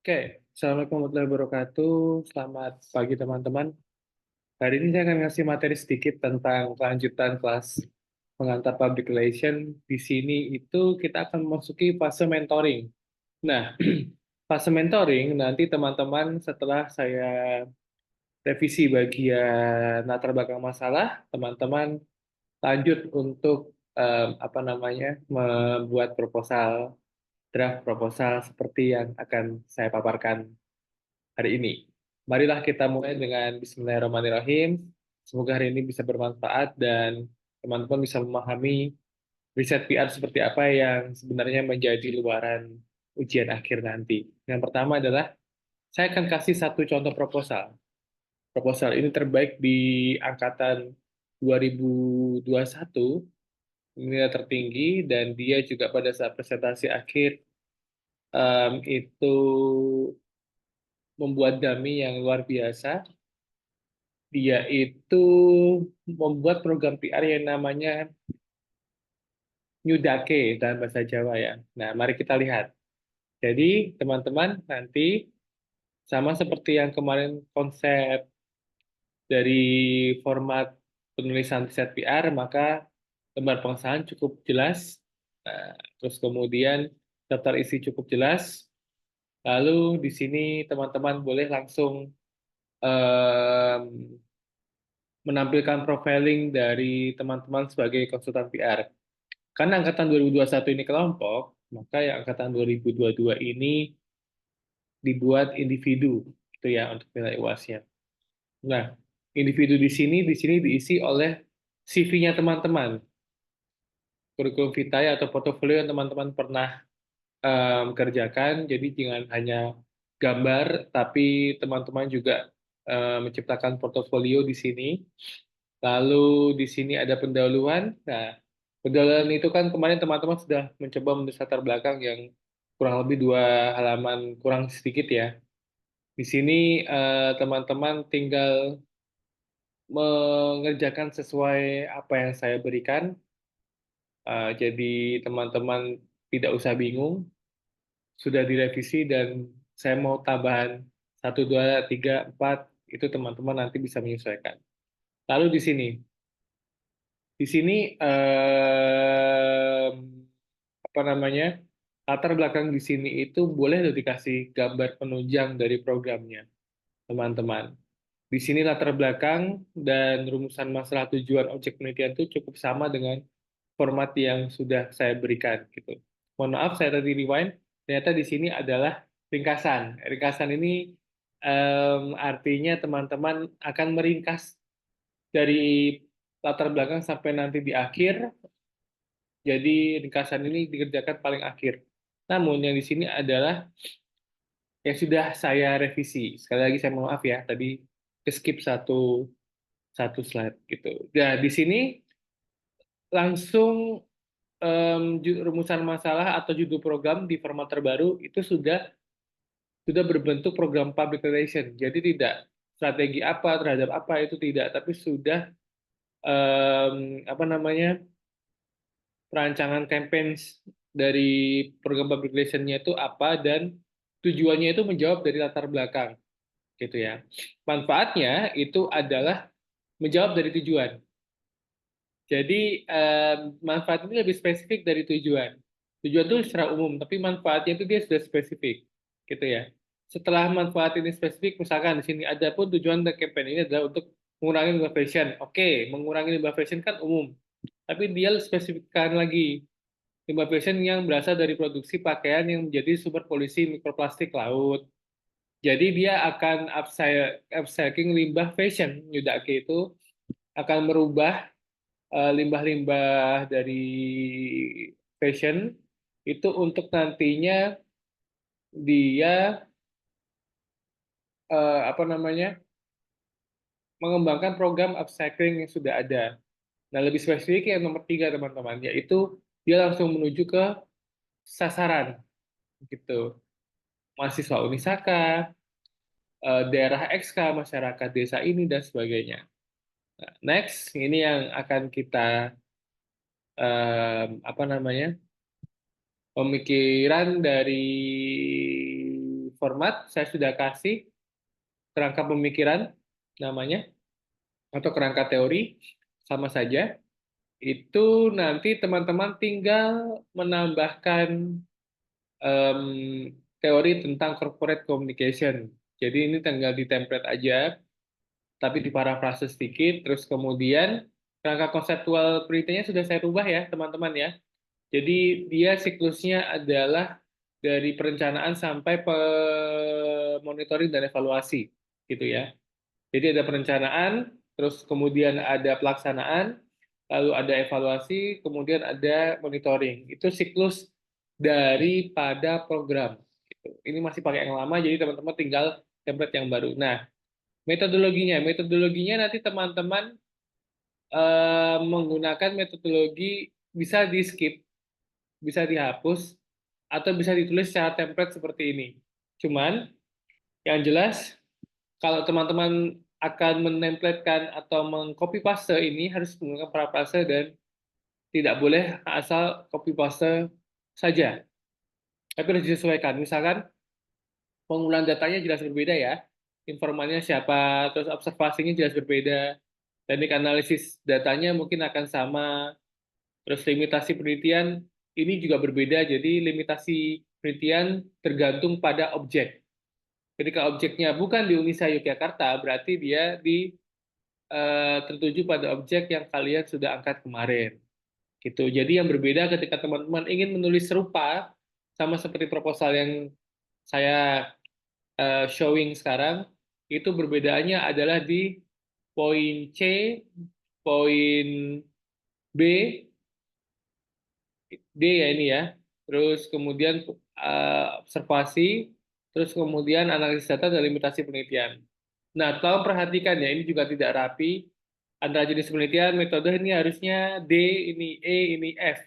Oke, Assalamualaikum warahmatullahi wabarakatuh. Selamat pagi teman-teman. Hari ini saya akan ngasih materi sedikit tentang kelanjutan kelas pengantar public relation. Di sini itu kita akan memasuki fase mentoring. Nah, fase mentoring nanti teman-teman setelah saya revisi bagian latar belakang masalah, teman-teman lanjut untuk apa namanya membuat proposal, draft proposal seperti yang akan saya paparkan hari ini. Marilah kita mulai dengan Bismillahirrahmanirrahim. Semoga hari ini bisa bermanfaat dan teman-teman bisa memahami riset PR seperti apa yang sebenarnya menjadi luaran ujian akhir nanti. Yang pertama adalah saya akan kasih satu contoh proposal. Proposal ini terbaik di angkatan 2021, nilai tertinggi, dan dia juga pada saat presentasi akhir itu membuat dummy yang luar biasa. Dia itu membuat program PR yang namanya Nyudake dalam bahasa Jawa ya. Nah, mari kita lihat. Jadi, teman-teman, nanti sama seperti yang kemarin konsep dari format penulisan riset PR, maka lembar pengesahan cukup jelas. Nah, terus kemudian daftar isi cukup jelas. Lalu di sini teman-teman boleh langsung em, menampilkan profiling dari teman-teman sebagai konsultan PR. Karena angkatan 2021 ini kelompok, maka yang angkatan 2022 ini dibuat individu, gitu ya, untuk nilai UAS-nya. Nah, individu di sini diisi oleh CV-nya teman-teman, kurikulum vitae atau portofolio yang teman-teman pernah kerjakan, jadi jangan hanya gambar, tapi teman-teman juga menciptakan portofolio di sini. Lalu di sini ada pendahuluan. Nah, pendahuluan itu kan kemarin teman-teman sudah mencoba menulis latar belakang yang kurang lebih 2 halaman kurang sedikit ya. Di sini teman-teman tinggal mengerjakan sesuai apa yang saya berikan. Jadi teman-teman tidak usah bingung, sudah direvisi dan saya mau tambahan 1, 2, 3, 4 itu teman-teman nanti bisa menyesuaikan. Lalu di sini apa namanya latar belakang di sini itu boleh loh dikasih gambar penunjang dari programnya, teman-teman. Di sini latar belakang dan rumusan masalah tujuan objek penelitian itu cukup sama dengan format yang sudah saya berikan gitu. Mohon maaf saya tadi rewind, ternyata di sini adalah ringkasan. Ringkasan ini artinya teman-teman akan meringkas dari latar belakang sampai nanti di akhir. Jadi ringkasan ini dikerjakan paling akhir. Namun yang di sini adalah yang sudah saya revisi. Sekali lagi saya mohon maaf ya, tadi skip satu satu slide gitu. Nah, di sini langsung rumusan masalah atau judul program di format terbaru itu sudah berbentuk program public relation. Jadi tidak strategi apa terhadap apa itu tidak, tapi sudah apa namanya perancangan campaigns dari program public relation-nya itu apa dan tujuannya itu menjawab dari latar belakang gitu ya. Manfaatnya itu adalah menjawab dari tujuan. Jadi manfaat ini lebih spesifik dari tujuan. Tujuan itu secara umum, tapi manfaatnya itu dia sudah spesifik, gitu ya. Setelah manfaat ini spesifik, misalkan di sini ada pun tujuan dari campaign ini adalah untuk mengurangi limbah fashion. Oke, mengurangi limbah fashion kan umum, tapi dia spesifikkan lagi limbah fashion yang berasal dari produksi pakaian yang menjadi sumber polusi mikroplastik laut. Jadi dia akan upcycling limbah fashion, Yudake itu akan merubah limbah-limbah dari fashion itu untuk nantinya dia apa namanya mengembangkan program upcycling yang sudah ada. Nah, lebih spesifik yang nomor 3 teman-teman, yaitu dia langsung menuju ke sasaran gitu. Mahasiswa Unisaka, daerah XK, masyarakat desa ini dan sebagainya. Nah, next, ini yang akan kita apa namanya pemikiran dari format saya sudah kasih kerangka pemikiran namanya atau kerangka teori sama saja. Itu nanti teman-teman tinggal menambahkan em, teori tentang corporate communication. Jadi ini tinggal di template aja, tapi diparafrase sedikit, terus kemudian kerangka konseptual penelitiannya sudah saya rubah ya, teman-teman ya. Jadi dia siklusnya adalah dari perencanaan sampai monitoring dan evaluasi, gitu ya. Jadi ada perencanaan, terus kemudian ada pelaksanaan, lalu ada evaluasi, kemudian ada monitoring. Itu siklus daripada program. Gitu. Ini masih pakai yang lama, jadi teman-teman tinggal template yang baru. Nah, metodologinya nanti teman-teman menggunakan metodologi bisa di skip, bisa dihapus, atau bisa ditulis secara template seperti ini. Cuman yang jelas kalau teman-teman akan menempelkan atau mengcopy paste ini harus menggunakan paraphrase dan tidak boleh asal copy paste saja. Tapi harus disesuaikan. Misalkan pengumpulan datanya jelas berbeda ya. Informannya siapa, terus observasinya jelas berbeda. Teknik analisis datanya mungkin akan sama. Terus limitasi penelitian ini juga berbeda. Jadi limitasi penelitian tergantung pada objek. Ketika objeknya bukan di Unisa Yogyakarta, berarti dia tertuju pada objek yang kalian sudah angkat kemarin. Gitu. Jadi yang berbeda ketika teman-teman ingin menulis serupa sama seperti proposal yang saya showing sekarang, itu perbedaannya adalah di poin C, poin B, D ya ini ya. Terus kemudian observasi, terus kemudian analisis data dan limitasi penelitian. Nah, tolong perhatikan ya, ini juga tidak rapi. Antara jenis penelitian, metode ini harusnya D, ini E, ini F.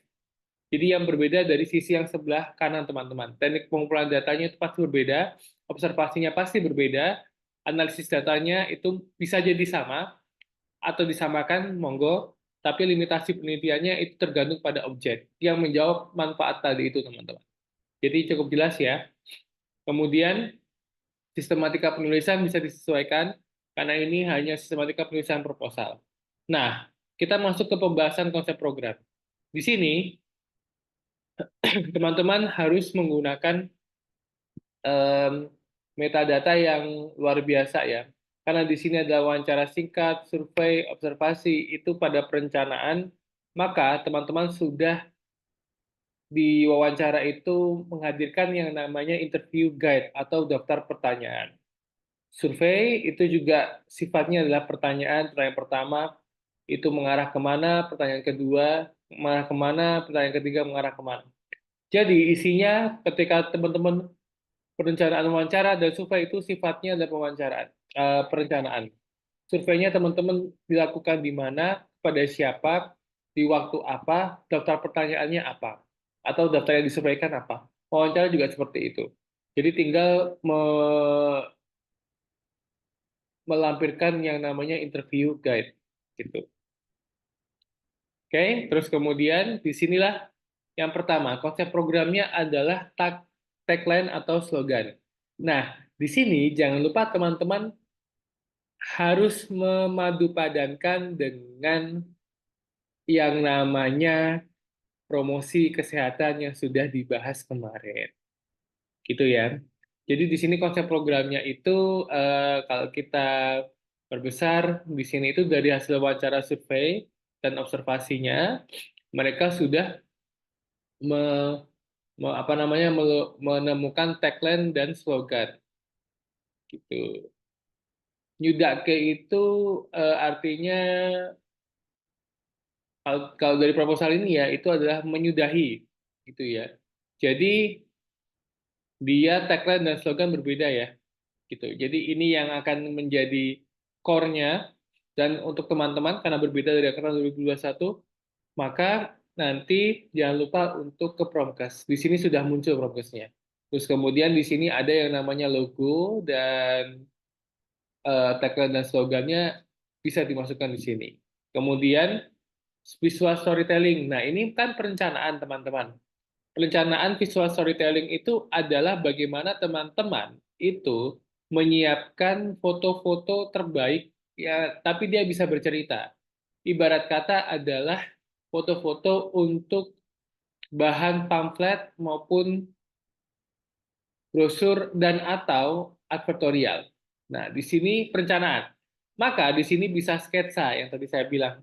Jadi yang berbeda dari sisi yang sebelah kanan, teman-teman. Teknik pengumpulan datanya itu pasti berbeda, observasinya pasti berbeda, analisis datanya itu bisa jadi sama, atau disamakan, monggo, tapi limitasi penelitiannya itu tergantung pada objek yang menjawab manfaat tadi itu, teman-teman. Jadi cukup jelas ya. Kemudian, sistematika penulisan bisa disesuaikan, karena ini hanya sistematika penulisan proposal. Nah, kita masuk ke pembahasan konsep program. Di sini, teman-teman harus menggunakan em, metadata yang luar biasa ya. Karena di sini ada wawancara singkat, survei, observasi, itu pada perencanaan, maka teman-teman sudah di wawancara itu menghadirkan yang namanya interview guide atau daftar pertanyaan. Survei itu juga sifatnya adalah pertanyaan, pertanyaan pertama itu mengarah kemana, pertanyaan kedua mengarah kemana, pertanyaan ketiga mengarah kemana. Jadi isinya ketika teman-teman perencanaan wawancara dan survei itu sifatnya adalah pewawancaraan, perencanaan. Surveinya teman-teman dilakukan di mana, pada siapa, di waktu apa, daftar pertanyaannya apa, atau daftar yang disurveikan apa. Wawancara juga seperti itu. Jadi tinggal melampirkan yang namanya interview guide, gitu. Oke, terus kemudian disinilah yang pertama konsep programnya adalah tagline atau slogan. Nah, di sini jangan lupa teman-teman harus memadupadankan dengan yang namanya promosi kesehatan yang sudah dibahas kemarin. Gitu ya. Jadi di sini konsep programnya itu kalau kita perbesar di sini itu dari hasil wawancara survei dan observasinya mereka sudah me- apa namanya menemukan tagline dan slogan gitu. Nyudake itu artinya kalau dari proposal ini ya itu adalah menyudahi gitu ya. Jadi dia tagline dan slogan berbeda ya gitu. Jadi ini yang akan menjadi core-nya dan untuk teman-teman karena berbeda dari angkatan 2021 maka nanti jangan lupa untuk ke Promkes. Di sini sudah muncul Promkesnya. Terus kemudian di sini ada yang namanya logo dan tagline dan slogannya bisa dimasukkan di sini. Kemudian visual storytelling. Nah, ini kan perencanaan, teman-teman. perencanaan visual storytelling itu adalah bagaimana teman-teman itu menyiapkan foto-foto terbaik ya, tapi dia bisa bercerita. Ibarat kata adalah foto-foto untuk bahan pamflet maupun brosur dan atau advertorial. Nah, di sini perencanaan. Maka di sini bisa sketsa yang tadi saya bilang.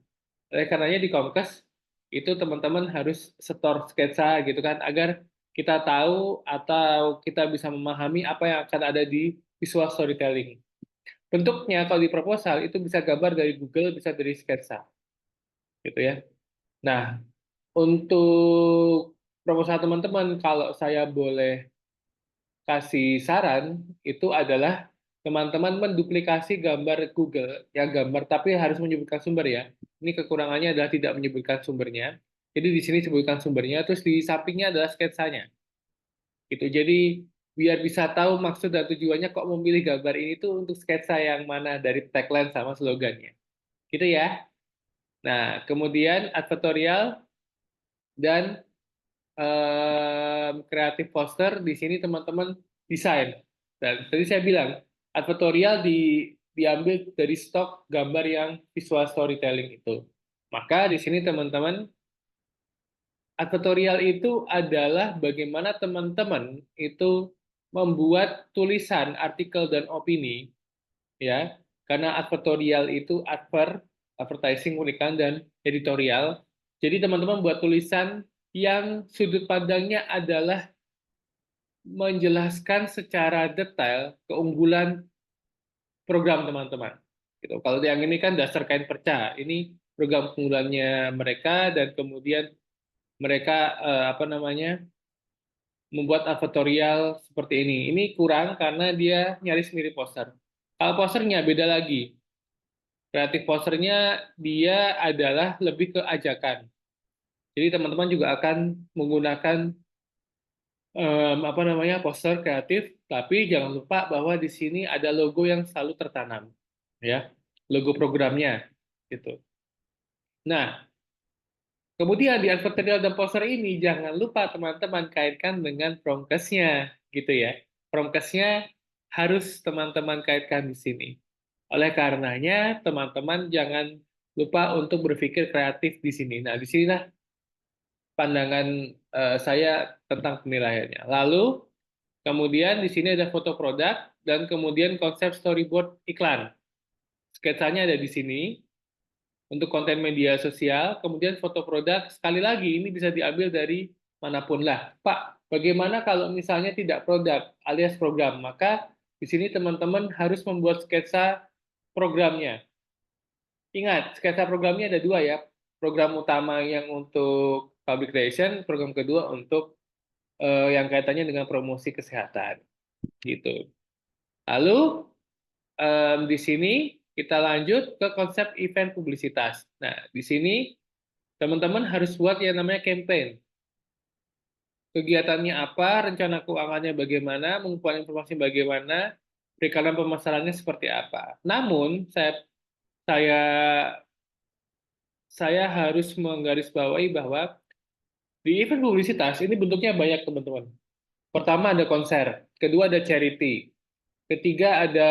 Oleh karenanya di Comcast itu teman-teman harus setor sketsa gitu kan agar kita tahu atau kita bisa memahami apa yang akan ada di visual storytelling. Bentuknya kalau di proposal itu bisa gambar dari Google, bisa dari sketsa gitu ya. Nah, untuk proposal teman-teman kalau saya boleh kasih saran itu adalah teman-teman menduplikasi gambar Google, ya gambar tapi harus menyebutkan sumber ya. Ini kekurangannya adalah tidak menyebutkan sumbernya. Jadi di sini sebutkan sumbernya, terus di sampingnya adalah sketsanya. Gitu. Jadi biar bisa tahu maksud dan tujuannya kok memilih gambar ini tuh untuk sketsa yang mana dari tagline sama slogannya. Gitu ya. Nah, kemudian advertorial dan kreatif poster di sini teman-teman desain. Dan tadi saya bilang advertorial diambil dari stok gambar yang visual storytelling itu. Maka di sini teman-teman advertorial itu adalah bagaimana teman-teman itu membuat tulisan, artikel dan opini ya. Karena advertorial itu advertising, unikan dan editorial. Jadi teman-teman buat tulisan yang sudut pandangnya adalah menjelaskan secara detail keunggulan program teman-teman. Gitu. Kalau yang ini kan dasar kain perca, ini program keunggulannya mereka dan kemudian mereka apa namanya membuat advertorial seperti ini. Ini kurang karena dia nyaris mirip poster. Kalau posternya beda lagi. Kreatif posternya dia adalah lebih ke ajakan. Jadi teman-teman juga akan menggunakan apa namanya poster kreatif, tapi jangan lupa bahwa di sini ada logo yang selalu tertanam, ya, logo programnya, gitu. Nah, kemudian di advertorial dan poster ini jangan lupa teman-teman kaitkan dengan promkesnya, gitu ya. Promkesnya harus teman-teman kaitkan di sini. Oleh karenanya, teman-teman jangan lupa untuk berpikir kreatif di sini. Nah, di sinilah pandangan saya tentang penilaiannya. Lalu kemudian di sini ada foto produk dan kemudian konsep storyboard iklan. Sketsanya ada di sini untuk konten media sosial, kemudian foto produk sekali lagi ini bisa diambil dari manapun lah. Pak, bagaimana kalau misalnya tidak produk alias program? Maka di sini teman-teman harus membuat sketsa programnya. Ingat, sketsa programnya ada dua ya. Program utama yang untuk public relation, program kedua untuk yang kaitannya dengan promosi kesehatan. Gitu. Lalu di sini kita lanjut ke konsep event publisitas. Nah, di sini teman-teman harus buat yang namanya campaign. Kegiatannya apa, rencana keuangannya bagaimana, mengumpulkan informasi bagaimana, perikanan pemasarannya seperti apa. Namun, saya saya harus menggarisbawahi bahwa di event publisitas ini bentuknya banyak teman-teman. Pertama ada konser, kedua ada charity, ketiga ada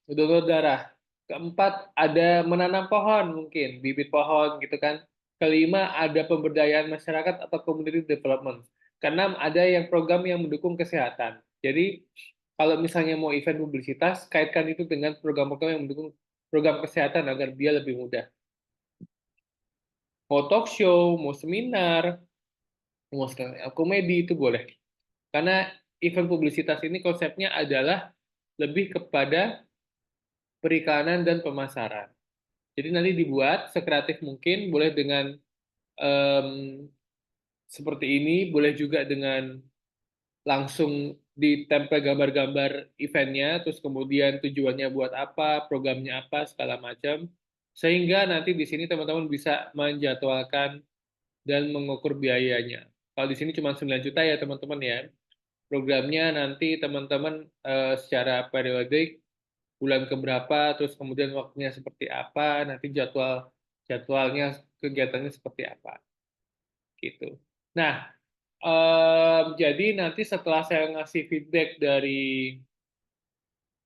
donor darah, keempat ada menanam pohon mungkin, bibit pohon gitu kan. Kelima ada pemberdayaan masyarakat atau community development. Keenam ada yang program yang mendukung kesehatan. Jadi kalau misalnya mau event publisitas, kaitkan itu dengan program-program yang mendukung program kesehatan agar dia lebih mudah. Mau talk show, mau seminar, mau komedi itu boleh. Karena event publisitas ini konsepnya adalah lebih kepada perikanan dan pemasaran. Jadi nanti dibuat sekreatif mungkin, boleh dengan um, seperti ini, boleh juga dengan langsung ditempel gambar-gambar eventnya, terus kemudian tujuannya buat apa, programnya apa, segala macam. Sehingga nanti di sini teman-teman bisa menjadwalkan dan mengukur biayanya. Kalau di sini cuma 9 juta ya teman-teman ya. Programnya nanti teman-teman secara periodik bulan keberapa, terus kemudian waktunya seperti apa, nanti jadwalnya kegiatannya seperti apa, gitu. Nah, Jadi nanti setelah saya ngasih feedback dari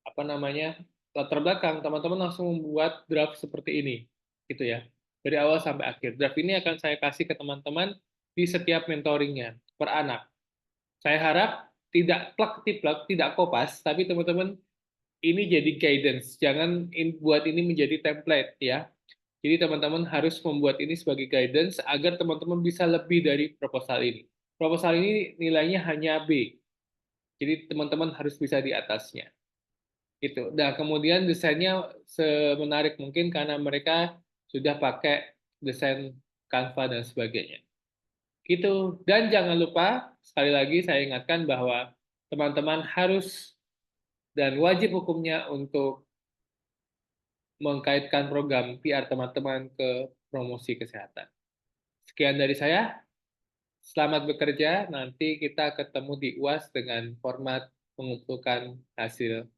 apa namanya latar belakang, teman-teman langsung membuat draft seperti ini, gitu ya. Dari awal sampai akhir. Draft ini akan saya kasih ke teman-teman di setiap mentoringnya per anak. Saya harap tidak plak-tiplak, tidak kopas, tapi teman-teman ini jadi guidance. Jangan buat ini menjadi template ya. Jadi teman-teman harus membuat ini sebagai guidance agar teman-teman bisa lebih dari proposal ini. Proposal ini nilainya hanya B. Jadi teman-teman harus bisa di atasnya. Itu. Nah, kemudian desainnya semenarik mungkin karena mereka sudah pakai desain Canva dan sebagainya. Gitu. Dan jangan lupa, sekali lagi saya ingatkan bahwa teman-teman harus dan wajib hukumnya untuk mengkaitkan program PR teman-teman ke promosi kesehatan. Sekian dari saya. Selamat bekerja. Nanti kita ketemu di UAS dengan format mengumpulkan hasil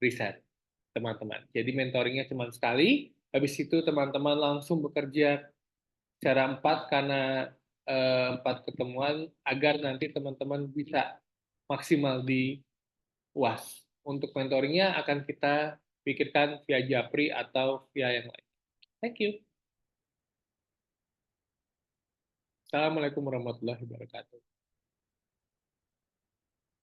riset teman-teman. Jadi mentoringnya cuma sekali. Habis itu teman-teman langsung bekerja secara empat karena empat ketemuan agar nanti teman-teman bisa maksimal di UAS. Untuk mentoringnya akan kita pikirkan via Japri atau via yang lain. Thank you. Assalamualaikum warahmatullahi wabarakatuh.